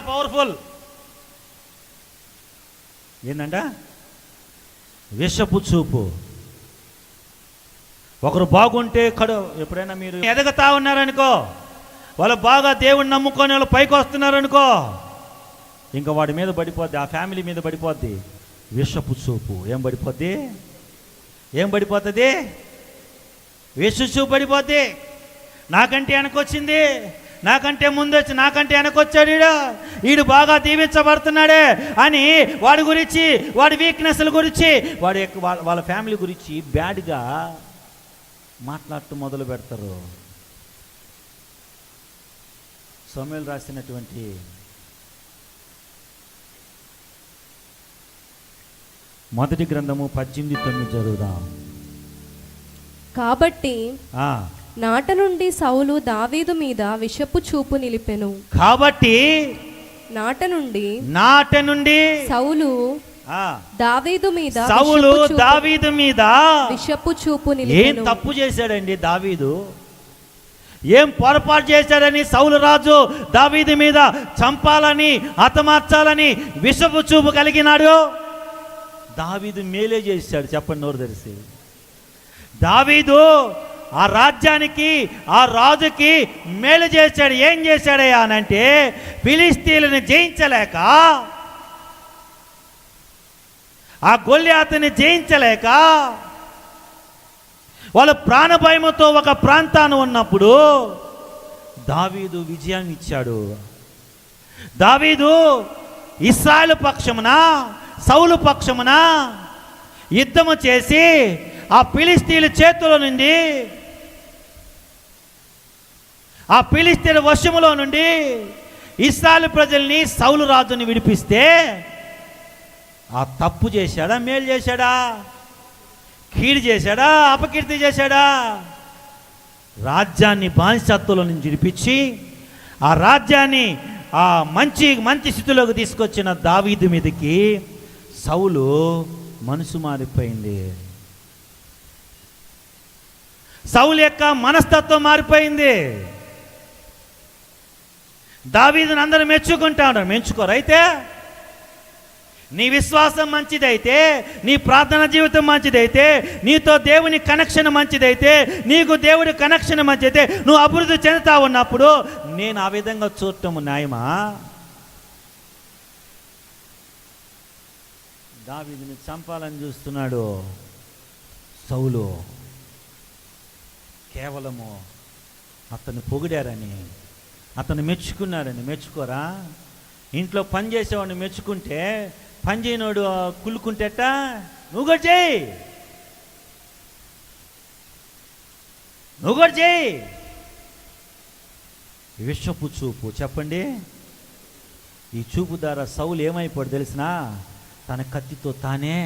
Powerful ఏంటంట విషపు చూపు. ఒకరు బాగుంటే ఎప్పుడైనా మీరు ఎదగతా ఉన్నారనుకో, వాళ్ళు బాగా దేవుణ్ణి నమ్ముకొని వాళ్ళు పైకి వస్తున్నారనుకో, ఇంకా వాడి మీద పడిపోద్ది, ఆ ఫ్యామిలీ మీద పడిపోద్ది విషపు చూపు. ఏం పడిపోతుంది? విష చూపు పడిపోద్ది. నాకంటే వెనకొచ్చింది, నాకంటే ముందు వచ్చి, నాకంటే వెనకొచ్చాడు, వీడు బాగా దీవించబడుతున్నాడే అని వాడి గురించి, వాడి వీక్నెస్ల గురించి, వాళ్ళ ఫ్యామిలీ గురించి బ్యాడ్గా మాట్లాడుతూ మొదలు పెడతారు. సమూయేలు రాసినటువంటి మొదటి గ్రంథము 18:9 చదువుదాం. కాబట్టి నాట నుండి సౌలు దావీదు మీద విషపు చూపు నిలిపెను. కాబట్టి నాట నుండి సౌలు దావీదు మీద విషపు చూపు నిలిపెను. ఏం తప్పు చేశాడండి దావీదు? ఏం పొరపాటు చేశాడని సౌలు రాజు దావీదు మీద చంపాలని, హతమార్చాలని విషపు చూపు కలిగినాడు? దావీదు మేలే చేశాడు. చెప్పండి నోరు తెరిసి. దావీదు ఆ రాజ్యానికి, ఆ రాజుకి మేలు చేశాడు. ఏం చేశాడయ్యా అనంటే, ఫిలిష్తీయులను జయించలేక, ఆ గొల్యాతుని జయించలేక, వాళ్ళు ప్రాణభయముతో ఒక ప్రాంతాన ఉన్నప్పుడు దావీదు విజయాన్ని ఇచ్చాడు. దావీదు ఇశ్రాయేలు పక్షమున, సౌలు పక్షమున యుద్ధము చేసి ఆ ఫిలిష్తీయుల చేతుల నుండి, ఆ ఫిలిష్తీయుల వశములో నుండి ఇశ్రాయేలు ప్రజల్ని, సౌలు రాజుని విడిపిస్తే, ఆ తప్పు చేశాడా, మేలు చేశాడా? కీడు చేశాడా, అపకీర్తి చేశాడా? రాజ్యాన్ని బానిసత్వంలో నుంచి విడిపించి ఆ రాజ్యాన్ని ఆ మంచి స్థితిలోకి తీసుకొచ్చిన దావీదు మీదకి సౌలు మనసు మారిపోయింది. సౌలు యొక్క మనస్తత్వం మారిపోయింది. దావీదుని అందరూ మెచ్చుకుంటాడు. మెంచుకోరు. అయితే నీ విశ్వాసం మంచిదైతే, నీ ప్రార్థన జీవితం మంచిదైతే, నీతో దేవుని కనెక్షన్ మంచిదైతే, నీకు దేవుడి కనెక్షన్ మంచిదైతే, నువ్వు అభివృద్ధి చెందుతా ఉన్నప్పుడు నేను ఆ విధంగా చూడటం న్యాయమా? దావీదుని చంపాలని చూస్తున్నాడు సౌలు. కేవలము అతన్ని పొగిడారని, అతను మెచ్చుకున్నారని. మెచ్చుకోరా? ఇంట్లో పని చేసేవాడిని మెచ్చుకుంటే, పని చేయనోడు కుళ్ళుకుంటేట, నువ్వు కూడా చేయి. విషపు చూపు. చెప్పండి, ఈ చూపు ద్వారా సౌలు ఏమైపోయాడు తెలిసినా? తన కత్తితో తానే